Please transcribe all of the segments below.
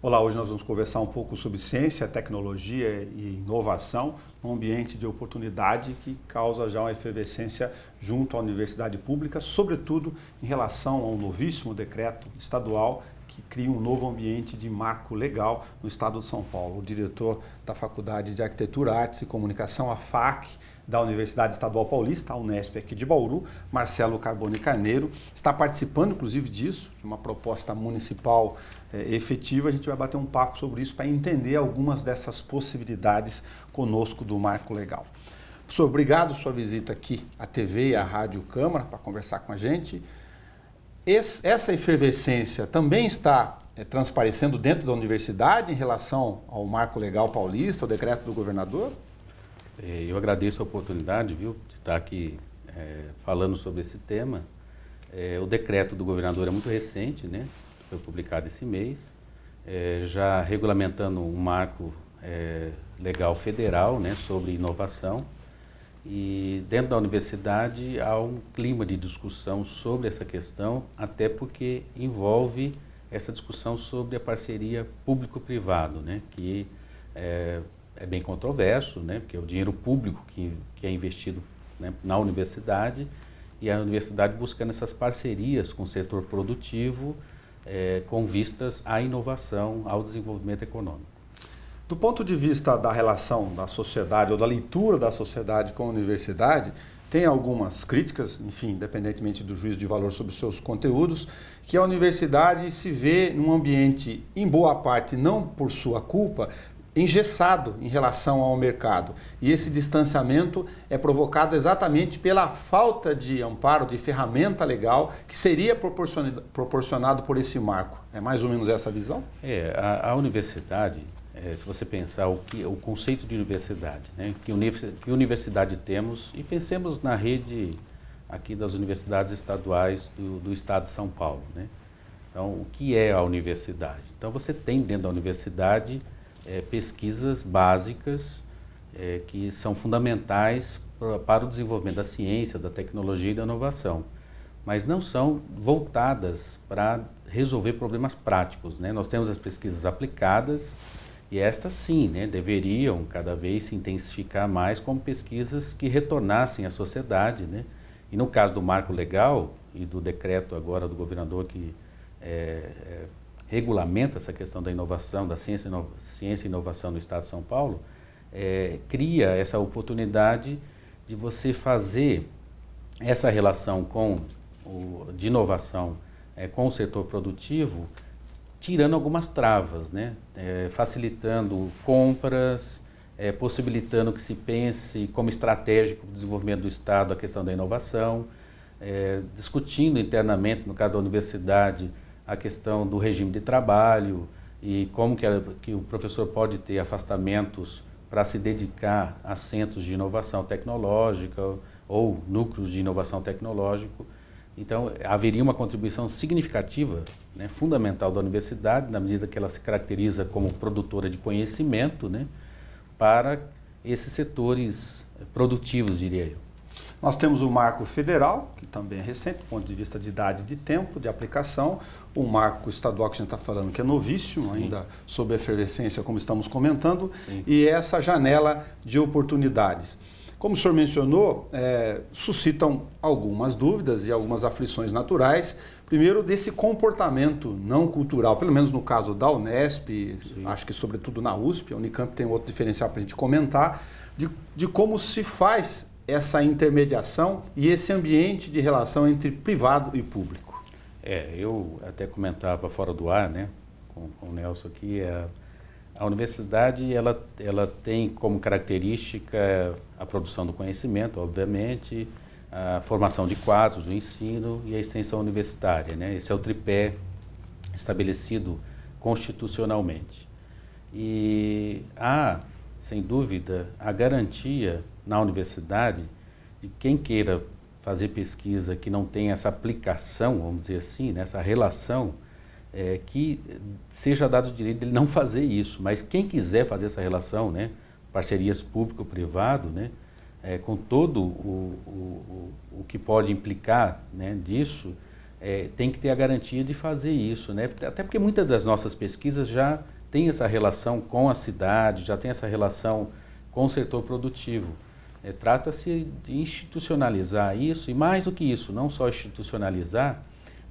Olá, hoje nós vamos conversar um pouco sobre ciência, tecnologia e inovação, um ambiente de oportunidade que causa já uma efervescência junto à universidade pública, sobretudo em relação ao novíssimo decreto estadual que cria um novo ambiente de marco legal no estado de São Paulo. O diretor da Faculdade de Arquitetura, Artes e Comunicação, a FAC, da Universidade Estadual Paulista, a Unesp aqui de Bauru, Marcelo Carbone Carneiro, está participando inclusive disso, de uma proposta municipal efetiva. A gente vai bater um papo sobre isso para entender algumas dessas possibilidades conosco do marco legal. Professor, obrigado pela sua visita aqui à TV e à Rádio Câmara para conversar com a gente. Essa efervescência também está transparecendo dentro da universidade em relação ao marco legal paulista, ao decreto do governador? Eu agradeço a oportunidade, viu, de estar aqui falando sobre esse tema. O decreto do governador é muito recente, né? Foi publicado esse mês, já regulamentando um marco legal federal, né, sobre inovação. E dentro da universidade há um clima de discussão sobre essa questão, até porque envolve essa discussão sobre a parceria público-privado, né, que é bem controverso, né, porque é o dinheiro público que é investido, né, na universidade, e a universidade buscando essas parcerias com o setor produtivo, com vistas à inovação, ao desenvolvimento econômico. Do ponto de vista da relação da sociedade ou da leitura da sociedade com a universidade, tem algumas críticas, enfim, independentemente do juízo de valor sobre os seus conteúdos, que a universidade se vê num ambiente, em boa parte, não por sua culpa, engessado em relação ao mercado. E esse distanciamento é provocado exatamente pela falta de amparo, de ferramenta legal que seria proporcionado por esse marco. É mais ou menos essa a visão? A universidade, se você pensar o conceito de universidade, né, que universidade temos, e pensemos na rede aqui das universidades estaduais do estado de São Paulo, né? Então, o que é a universidade? Então, você tem dentro da universidade pesquisas básicas que são fundamentais para o desenvolvimento da ciência, da tecnologia e da inovação, mas não são voltadas para resolver problemas práticos, né? Nós temos as pesquisas aplicadas e estas sim, né, deveriam cada vez se intensificar mais como pesquisas que retornassem à sociedade, né? E no caso do marco legal e do decreto agora do governador que regulamenta essa questão da inovação, da ciência e inovação no estado de São Paulo, cria essa oportunidade de você fazer essa relação de inovação com o setor produtivo, tirando algumas travas, né? Facilitando compras, possibilitando que se pense como estratégico para o desenvolvimento do estado a questão da inovação, discutindo internamente, no caso da universidade, a questão do regime de trabalho e como que o professor pode ter afastamentos para se dedicar a centros de inovação tecnológica ou núcleos de inovação tecnológica. Então, haveria uma contribuição significativa, né, fundamental da universidade, na medida que ela se caracteriza como produtora de conhecimento, né, para esses setores produtivos, diria eu. Nós temos o marco federal, que também é recente, do ponto de vista de idade de tempo, de aplicação. O marco estadual que a gente está falando, que é novíssimo, sim, ainda sob efervescência, como estamos comentando, sim, e essa janela de oportunidades. Como o senhor mencionou, suscitam algumas dúvidas e algumas aflições naturais. Primeiro, desse comportamento não cultural, pelo menos no caso da Unesp, sim, acho que sobretudo na USP, a Unicamp tem outro diferencial para a gente comentar, de como se faz essa intermediação e esse ambiente de relação entre privado e público. Eu até comentava fora do ar, né, com o Nelson aqui, a universidade ela tem como característica a produção do conhecimento, obviamente, a formação de quadros, o ensino e a extensão universitária, né? Esse é o tripé estabelecido constitucionalmente. E há, sem dúvida, a garantia na universidade de quem queira fazer pesquisa que não tem essa aplicação, vamos dizer assim, né, essa relação, que seja dado o direito dele não fazer isso, mas quem quiser fazer essa relação, né, parcerias público-privado, né, com todo o que pode implicar, né, disso, tem que ter a garantia de fazer isso, né, até porque muitas das nossas pesquisas já tem essa relação com a cidade, já tem essa relação com o setor produtivo. Trata-se de institucionalizar isso, e mais do que isso, não só institucionalizar,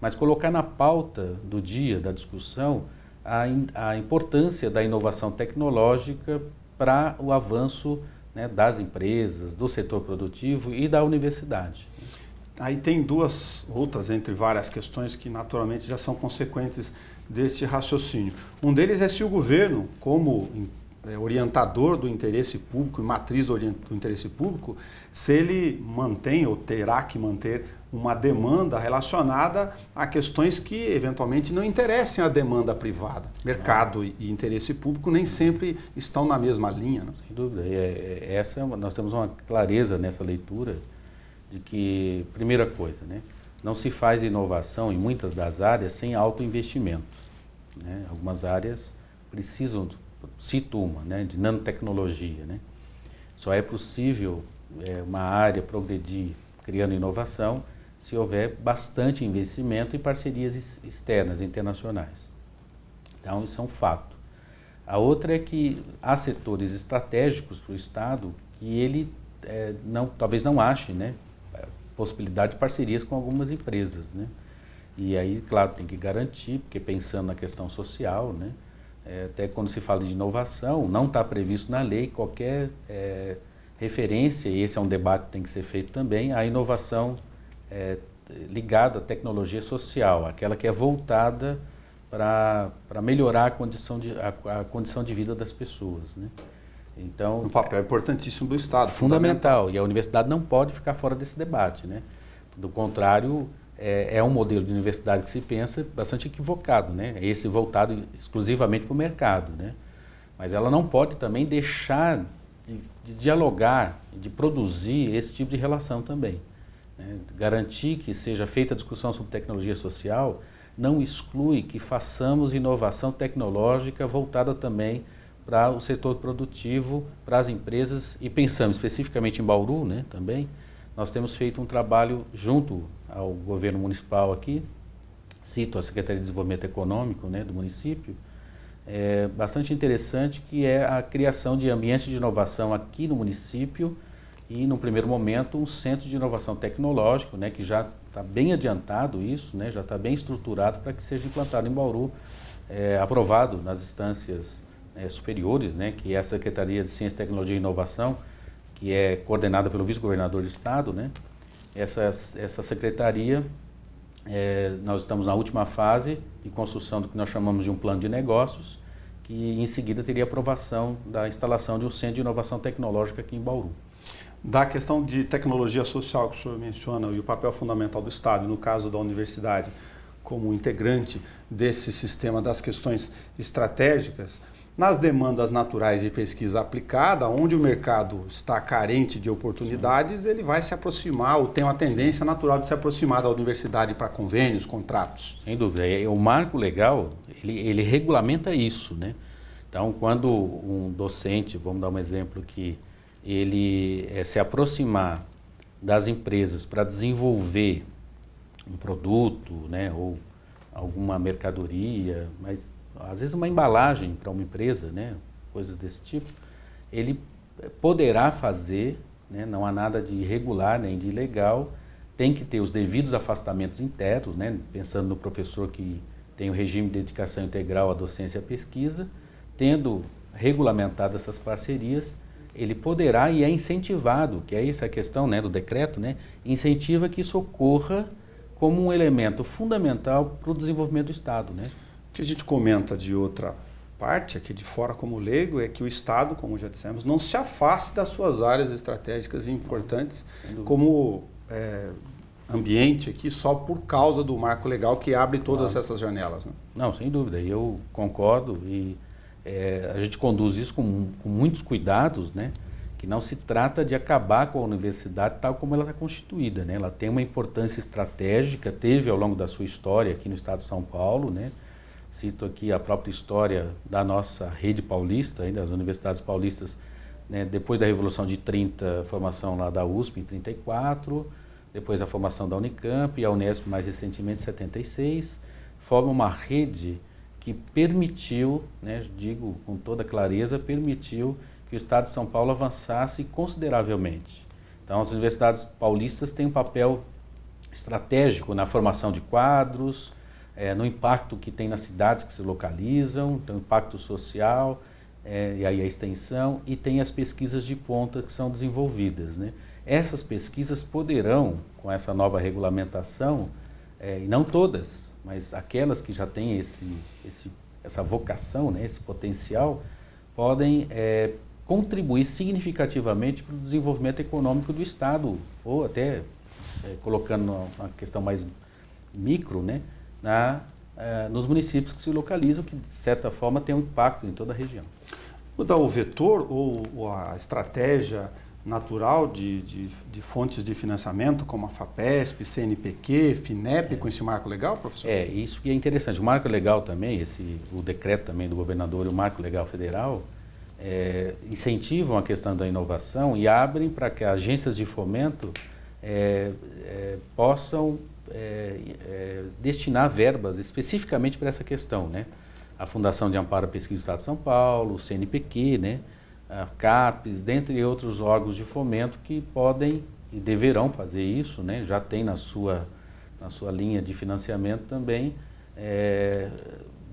mas colocar na pauta do dia, da discussão, a importância da inovação tecnológica para o avanço, né, das empresas, do setor produtivo e da universidade. Aí tem duas outras, entre várias questões, que naturalmente já são consequentes desse raciocínio. Um deles é se o governo, como orientador do interesse público e matriz do interesse público, se ele mantém ou terá que manter uma demanda relacionada a questões que eventualmente não interessem à demanda privada. Mercado e interesse público nem sempre estão na mesma linha, né? Sem dúvida. Nós temos uma clareza nessa leitura de que, primeira coisa, né, não se faz inovação em muitas das áreas sem alto investimento, né? Algumas áreas precisam, cito uma, né, de nanotecnologia, né? Só é possível uma área progredir criando inovação se houver bastante investimento e parcerias externas, internacionais. Então, isso é um fato. A outra é que há setores estratégicos para o Estado que ele talvez não ache, né, possibilidade de parcerias com algumas empresas, né? E aí, claro, tem que garantir, porque pensando na questão social, né, até quando se fala de inovação, não está previsto na lei qualquer referência, e esse é um debate que tem que ser feito também, a inovação ligada à tecnologia social, aquela que é voltada para melhorar a condição de vida das pessoas, né? Então, um papel importantíssimo do Estado. Fundamental, e a universidade não pode ficar fora desse debate, né? Do contrário, é um modelo de universidade que se pensa bastante equivocado, né? Esse voltado exclusivamente para o mercado, né? Mas ela não pode também deixar de dialogar, de produzir esse tipo de relação também, né? Garantir que seja feita a discussão sobre tecnologia social não exclui que façamos inovação tecnológica voltada também para o setor produtivo, para as empresas, e pensamos especificamente em Bauru, né, também. Nós temos feito um trabalho junto ao governo municipal aqui, cito a Secretaria de Desenvolvimento Econômico, né, do município, bastante interessante, que é a criação de ambientes de inovação aqui no município e, no primeiro momento, um centro de inovação tecnológico, né, que já está bem adiantado isso, né, já está bem estruturado para que seja implantado em Bauru, aprovado nas instâncias superiores, né, que é a Secretaria de Ciência, Tecnologia e Inovação, que é coordenada pelo vice-governador do Estado, né? Essa secretaria, nós estamos na última fase de construção do que nós chamamos de um plano de negócios, que em seguida teria aprovação da instalação de um centro de inovação tecnológica aqui em Bauru. Da questão de tecnologia social que o senhor menciona e o papel fundamental do Estado, no caso da universidade, como integrante desse sistema das questões estratégicas, nas demandas naturais de pesquisa aplicada, onde o mercado está carente de oportunidades, sim, ele vai se aproximar, ou tem uma tendência natural de se aproximar da universidade para convênios, contratos. Sem dúvida. O marco legal, ele regulamenta isso, né? Então, quando um docente, vamos dar um exemplo aqui, ele se aproximar das empresas para desenvolver um produto, né, ou alguma mercadoria, mas às vezes uma embalagem para uma empresa, né, coisas desse tipo, ele poderá fazer, né, não há nada de irregular nem de ilegal, tem que ter os devidos afastamentos internos, né, pensando no professor que tem o regime de dedicação integral à docência e à pesquisa, tendo regulamentado essas parcerias, ele poderá e é incentivado, que é essa a questão, né, do decreto, né, incentiva que isso ocorra como um elemento fundamental para o desenvolvimento do Estado, né? O que a gente comenta de outra parte, aqui de fora como leigo, é que o Estado, como já dissemos, não se afaste das suas áreas estratégicas e importantes como ambiente aqui só por causa do marco legal que abre todas essas janelas, né? Não, sem dúvida, eu concordo e a gente conduz isso com muitos cuidados, né? Que não se trata de acabar com a universidade tal como ela está constituída, né? Ela tem uma importância estratégica, teve ao longo da sua história aqui no estado de São Paulo, né? Cito aqui a própria história da nossa rede paulista, ainda as universidades paulistas, né? Depois da Revolução de 30, a formação lá da USP em 34, depois a formação da Unicamp e a Unesp mais recentemente em 76, forma uma rede que permitiu, né, digo com toda clareza, permitiu que o Estado de São Paulo avançasse consideravelmente. Então, as universidades paulistas têm um papel estratégico na formação de quadros, no impacto que tem nas cidades que se localizam, tem o impacto social, e aí a extensão, e tem as pesquisas de ponta que são desenvolvidas, né? Essas pesquisas poderão, com essa nova regulamentação, e não todas, mas aquelas que já têm essa vocação, né, esse potencial, podem contribuir significativamente para o desenvolvimento econômico do Estado, ou até, colocando uma questão mais micro, né, nos municípios que se localizam, que de certa forma tem um impacto em toda a região. Mudar o vetor ou a estratégia natural de fontes de financiamento, como a FAPESP, CNPq, FINEP, com esse marco legal, professor? Isso que é interessante. O marco legal também, o decreto também do governador e o marco legal federal, incentivam a questão da inovação e abrem para que agências de fomento possam destinar verbas especificamente para essa questão, né? A Fundação de Amparo à Pesquisa do Estado de São Paulo, o CNPq, né? A CAPES, dentre outros órgãos de fomento que podem e deverão fazer isso, né? Já tem na sua linha de financiamento também,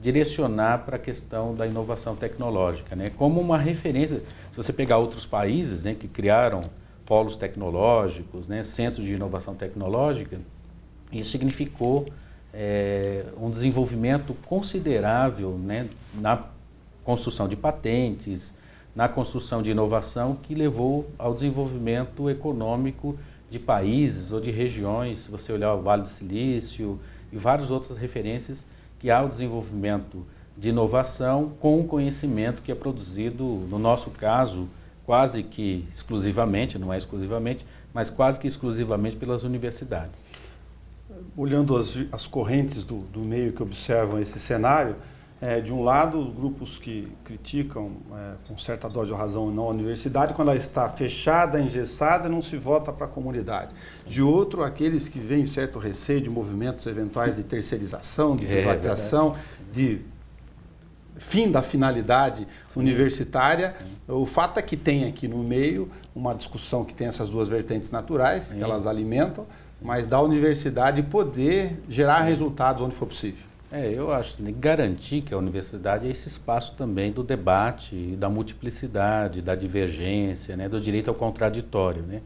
direcionar para a questão da inovação tecnológica, né? Como uma referência. Se você pegar outros países, né, que criaram polos tecnológicos, né, centros de inovação tecnológica, isso significou um desenvolvimento considerável, né, na construção de patentes, na construção de inovação que levou ao desenvolvimento econômico de países ou de regiões. Se você olhar o Vale do Silício e várias outras referências, que há o desenvolvimento de inovação com o conhecimento que é produzido, no nosso caso, quase que exclusivamente, não é exclusivamente, mas quase que exclusivamente pelas universidades. Olhando as correntes do meio que observam esse cenário, de um lado, os grupos que criticam com certa dose de razão não a universidade, quando ela está fechada, engessada, não se vota para a comunidade. De outro, aqueles que veem certo receio de movimentos eventuais de terceirização, de privatização, de fim da finalidade universitária. O fato é que tem aqui no meio uma discussão que tem essas duas vertentes naturais, que elas alimentam, mas da universidade poder gerar resultados onde for possível. Eu acho que garantir que a universidade é esse espaço também do debate, da multiplicidade, da divergência, né, do direito ao contraditório, né?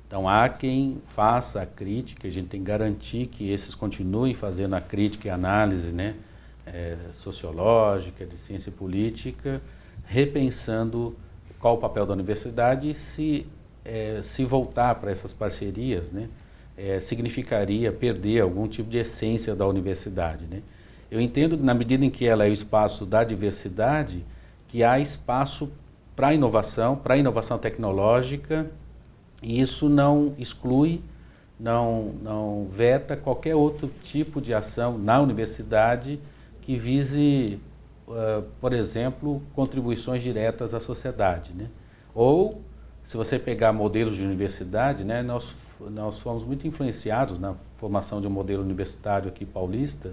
Então, há quem faça a crítica, a gente tem que garantir que esses continuem fazendo a crítica e a análise, né, sociológica, de ciência política, repensando qual o papel da universidade e se voltar para essas parcerias, né, significaria perder algum tipo de essência da universidade, né? Eu entendo que na medida em que ela é o espaço da diversidade, que há espaço para a inovação tecnológica, e isso não exclui, não veta qualquer outro tipo de ação na universidade que vise, por exemplo, contribuições diretas à sociedade, né? Ou, se você pegar modelos de universidade, né, nós fomos muito influenciados na formação de um modelo universitário aqui paulista,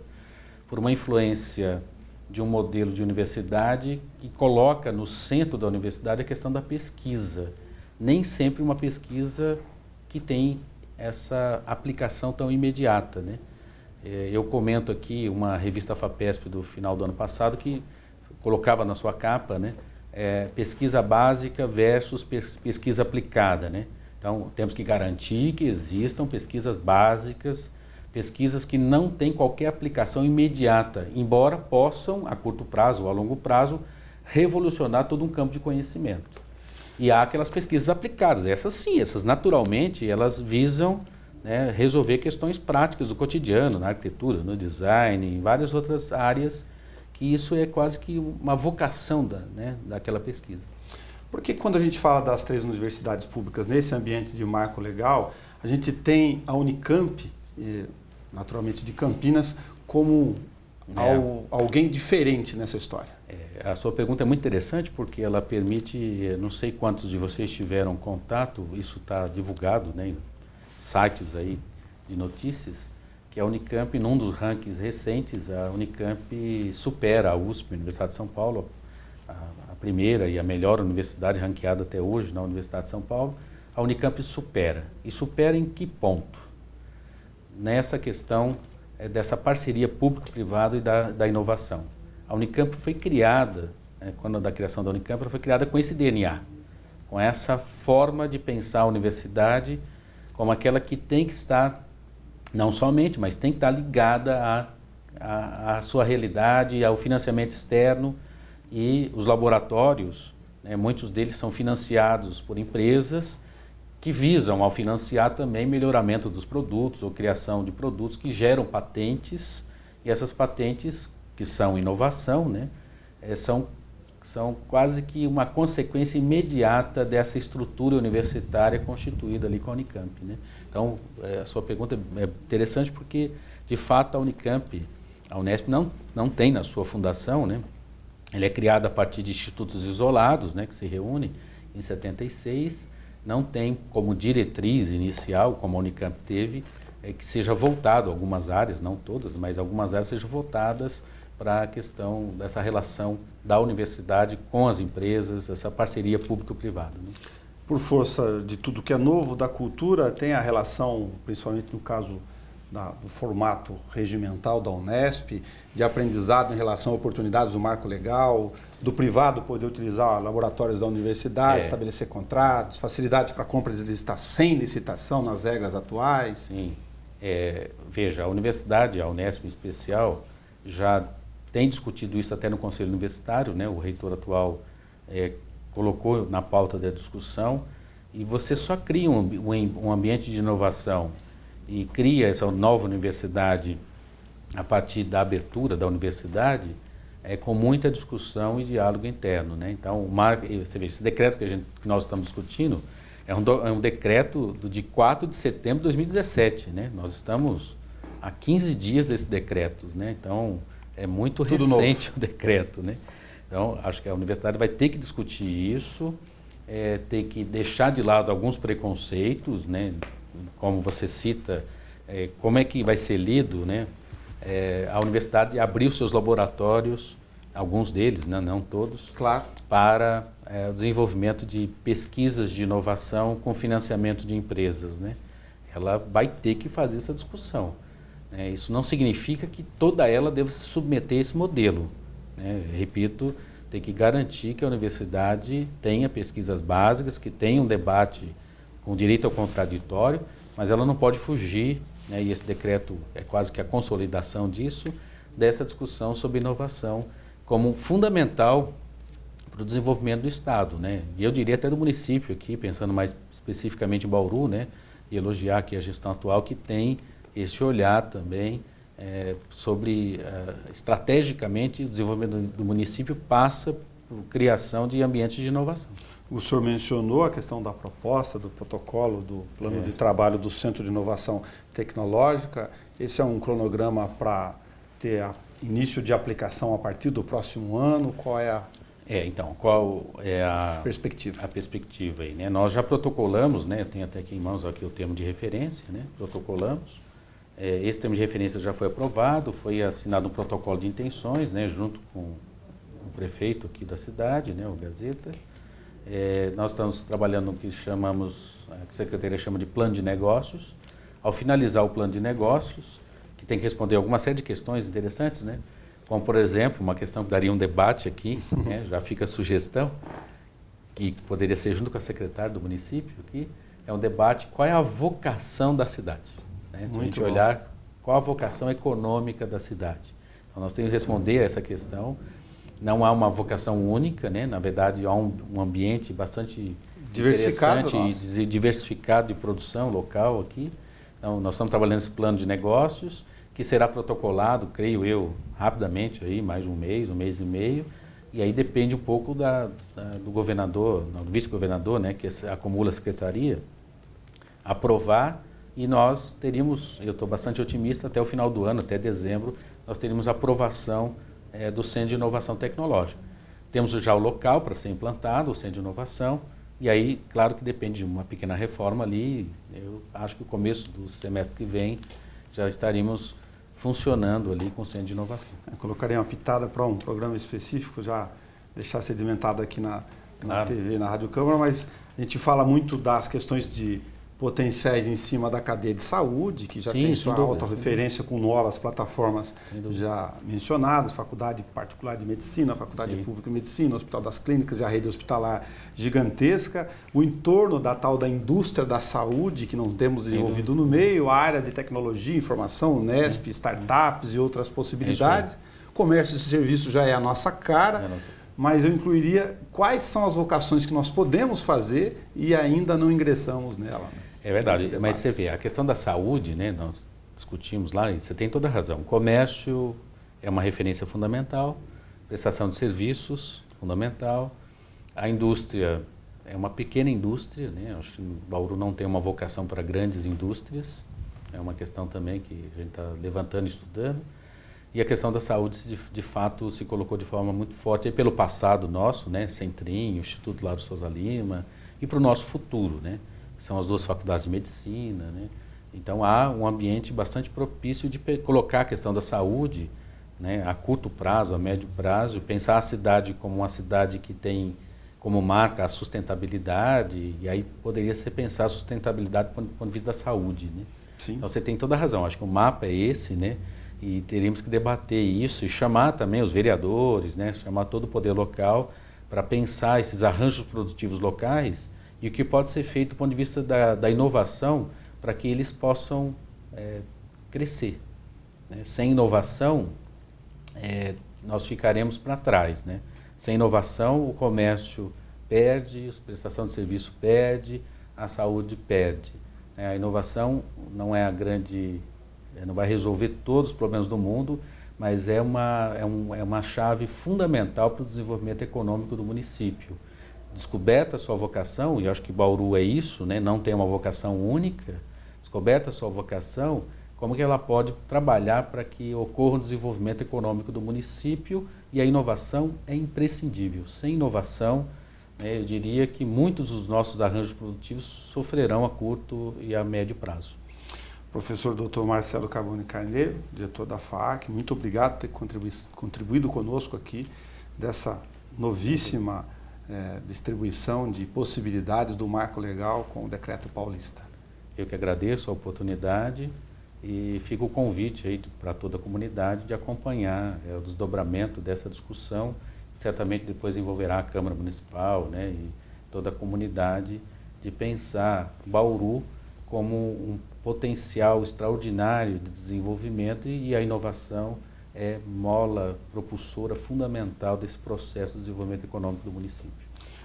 por uma influência de um modelo de universidade que coloca no centro da universidade a questão da pesquisa. Nem sempre uma pesquisa que tem essa aplicação tão imediata, né? Eu comento aqui uma revista FAPESP do final do ano passado que colocava na sua capa, né, pesquisa básica versus pesquisa aplicada, né? Então, temos que garantir que existam pesquisas básicas, pesquisas que não têm qualquer aplicação imediata, embora possam, a curto prazo ou a longo prazo, revolucionar todo um campo de conhecimento. E há aquelas pesquisas aplicadas, essas sim, essas naturalmente, elas visam, né, resolver questões práticas do cotidiano, na arquitetura, no design, em várias outras áreas, que isso é quase que uma vocação daquela pesquisa. Porque quando a gente fala das 3 universidades públicas nesse ambiente de marco legal, a gente tem a Unicamp, naturalmente de Campinas, como alguém diferente nessa história. A sua pergunta é muito interessante porque ela permite, não sei quantos de vocês tiveram contato, isso está divulgado, né, em sites aí de notícias, que a Unicamp, num dos rankings recentes, a Unicamp supera a USP, a Universidade de São Paulo, a primeira e a melhor universidade ranqueada até hoje na Universidade de São Paulo. A Unicamp supera. E supera em que ponto? Nessa questão dessa parceria público-privada e da inovação. A Unicamp foi criada, quando da criação da Unicamp, ela foi criada com esse DNA, com essa forma de pensar a universidade como aquela que tem que estar, não somente, mas tem que estar ligada à sua realidade, ao financiamento externo, e os laboratórios, muitos deles são financiados por empresas que visam, ao financiar também, melhoramento dos produtos ou criação de produtos que geram patentes, e essas patentes, que são inovação, são quase que uma consequência imediata dessa estrutura universitária constituída ali com a Unicamp. Então, a sua pergunta é interessante porque, de fato, a Unicamp, a Unesp não tem na sua fundação, ela é criada a partir de institutos isolados, que se reúnem em 76, não tem como diretriz inicial, como a Unicamp teve, que seja voltado a algumas áreas, não todas, mas algumas áreas sejam voltadas para a questão dessa relação da universidade com as empresas, essa parceria público-privada. Por força de tudo que é novo, da cultura, tem a relação, principalmente no caso do formato regimental da Unesp, de aprendizado em relação a oportunidades do marco legal, do privado poder utilizar laboratórios da universidade, estabelecer contratos, facilidades para compra de licitação, sem licitação nas regras atuais. Sim. Veja, a universidade, a Unesp em especial, já tem discutido isso até no Conselho Universitário, o reitor atual colocou na pauta da discussão, e você só cria um ambiente de inovação e cria essa nova universidade a partir da abertura da universidade, com muita discussão e diálogo interno. Então, você vê, esse decreto que nós estamos discutindo é um decreto de 4 de setembro de 2017. Nós estamos há 15 dias desse decreto. Então, é muito Tudo recente novo. o decreto. Então, acho que a universidade vai ter que discutir isso, ter que deixar de lado alguns preconceitos, como você cita, como é que vai ser lido, a universidade abriu seus laboratórios, alguns deles, não todos, Claro. para o desenvolvimento de pesquisas de inovação com financiamento de empresas. Ela vai ter que fazer essa discussão. Isso não significa que toda ela deva se submeter a esse modelo. Repito, tem que garantir que a universidade tenha pesquisas básicas, que tenha um debate com direito ao contraditório, mas ela não pode fugir, e esse decreto é quase que a consolidação disso, dessa discussão sobre inovação como fundamental para o desenvolvimento do Estado. E eu diria até do município aqui, pensando mais especificamente em Bauru, e elogiar aqui a gestão atual que tem esse olhar também sobre, estrategicamente, o desenvolvimento do município passa por criação de ambientes de inovação. O senhor mencionou a questão da proposta, do protocolo, do plano de trabalho do Centro de Inovação Tecnológica. Esse é um cronograma para ter início de aplicação a partir do próximo ano? Qual é a qual é a perspectiva? A perspectiva aí, Nós já protocolamos, eu tenho até aqui em mãos aqui o termo de referência, protocolamos. Esse termo de referência já foi aprovado, foi assinado um protocolo de intenções, junto com o prefeito aqui da cidade, o Gazeta. Nós estamos trabalhando no que a Secretaria chama de plano de negócios. Ao finalizar o plano de negócios, que tem que responder alguma série de questões interessantes, como, por exemplo, uma questão que daria um debate aqui, já fica a sugestão, que poderia ser junto com a secretária do município aqui, é um debate qual é a vocação da cidade. Se a gente olhar qual a vocação econômica da cidade. Então, nós temos que responder a essa questão. Não há uma vocação única, na verdade há um ambiente bastante interessante e diversificado de produção local aqui. Então, nós estamos trabalhando esse plano de negócios, que será protocolado, creio eu, rapidamente, aí, mais um mês e meio, e aí depende um pouco do governador, do vice-governador, que acumula a secretaria, aprovar, e nós teríamos, eu estou bastante otimista, até o final do ano, até dezembro, nós teríamos a aprovação do Centro de Inovação Tecnológica. Temos já o local para ser implantado, o Centro de Inovação, e aí, claro que depende de uma pequena reforma ali, eu acho que o começo do semestre que vem já estaríamos funcionando ali com o Centro de Inovação. Eu colocaria uma pitada para um programa específico, já deixar sedimentado aqui na TV, na Rádio Câmara, mas a gente fala muito das questões de potenciais em cima da cadeia de saúde, que já tem sua alta referência com novas plataformas já mencionadas, Faculdade Particular de Medicina, Faculdade Pública de Medicina, Hospital das Clínicas e a rede hospitalar gigantesca, o entorno da tal da indústria da saúde, que não temos desenvolvido no meio, a área de tecnologia, informação, Unesp, startups e outras possibilidades. Comércio e serviço já é a nossa cara, mas eu incluiria quais são as vocações que nós podemos fazer e ainda não ingressamos nela. É verdade, mas você vê, a questão da saúde, né, nós discutimos lá, e você tem toda a razão. O comércio é uma referência fundamental, prestação de serviços, fundamental. A indústria é uma pequena indústria, né? Acho que Bauru não tem uma vocação para grandes indústrias, é uma questão também que a gente está levantando e estudando. E a questão da saúde, de fato, se colocou de forma muito forte aí pelo passado nosso, né? Centrinho, Instituto Lauro Souza Lima, e para o nosso futuro, né? São as duas faculdades de medicina, né? Então há um ambiente bastante propício de colocar a questão da saúde, né, a curto prazo, a médio prazo, pensar a cidade como uma cidade que tem como marca a sustentabilidade, e aí poderia ser pensar a sustentabilidade do ponto de vista da saúde, né? Sim. Então você tem toda a razão, acho que o mapa é esse, né? E teríamos que debater isso e chamar também os vereadores, né? Chamar todo o poder local para pensar esses arranjos produtivos locais e o que pode ser feito do ponto de vista da inovação para que eles possam crescer, né? Sem inovação, nós ficaremos para trás, né? Sem inovação, o comércio perde, a prestação de serviço perde, a saúde perde. A inovação não é a grande, não vai resolver todos os problemas do mundo, mas é uma chave fundamental para o desenvolvimento econômico do município. Descoberta a sua vocação, e eu acho que Bauru é isso, né? Não tem uma vocação única, descoberta a sua vocação, como que ela pode trabalhar para que ocorra um desenvolvimento econômico do município, e a inovação é imprescindível. Sem inovação, né, eu diria que muitos dos nossos arranjos produtivos sofrerão a curto e a médio prazo. Professor Dr. Marcelo Carbone Carneiro, diretor da FAAC, muito obrigado por ter contribuído conosco aqui dessa novíssima distribuição de possibilidades do marco legal com o Decreto Paulista. Eu que agradeço a oportunidade e fica o convite aí para toda a comunidade de acompanhar o desdobramento dessa discussão, certamente depois envolverá a Câmara Municipal, né, e toda a comunidade, de pensar Bauru como um potencial extraordinário de desenvolvimento, e a inovação é mola propulsora fundamental desse processo de desenvolvimento econômico do município.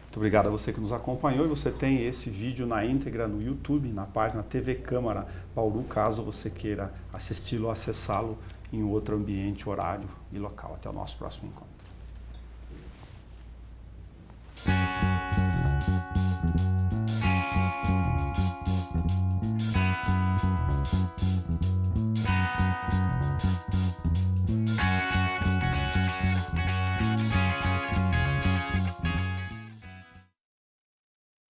Muito obrigado a você que nos acompanhou, e você tem esse vídeo na íntegra no YouTube, na página TV Câmara Bauru, caso você queira assisti-lo ou acessá-lo em outro ambiente, horário e local. Até o nosso próximo encontro.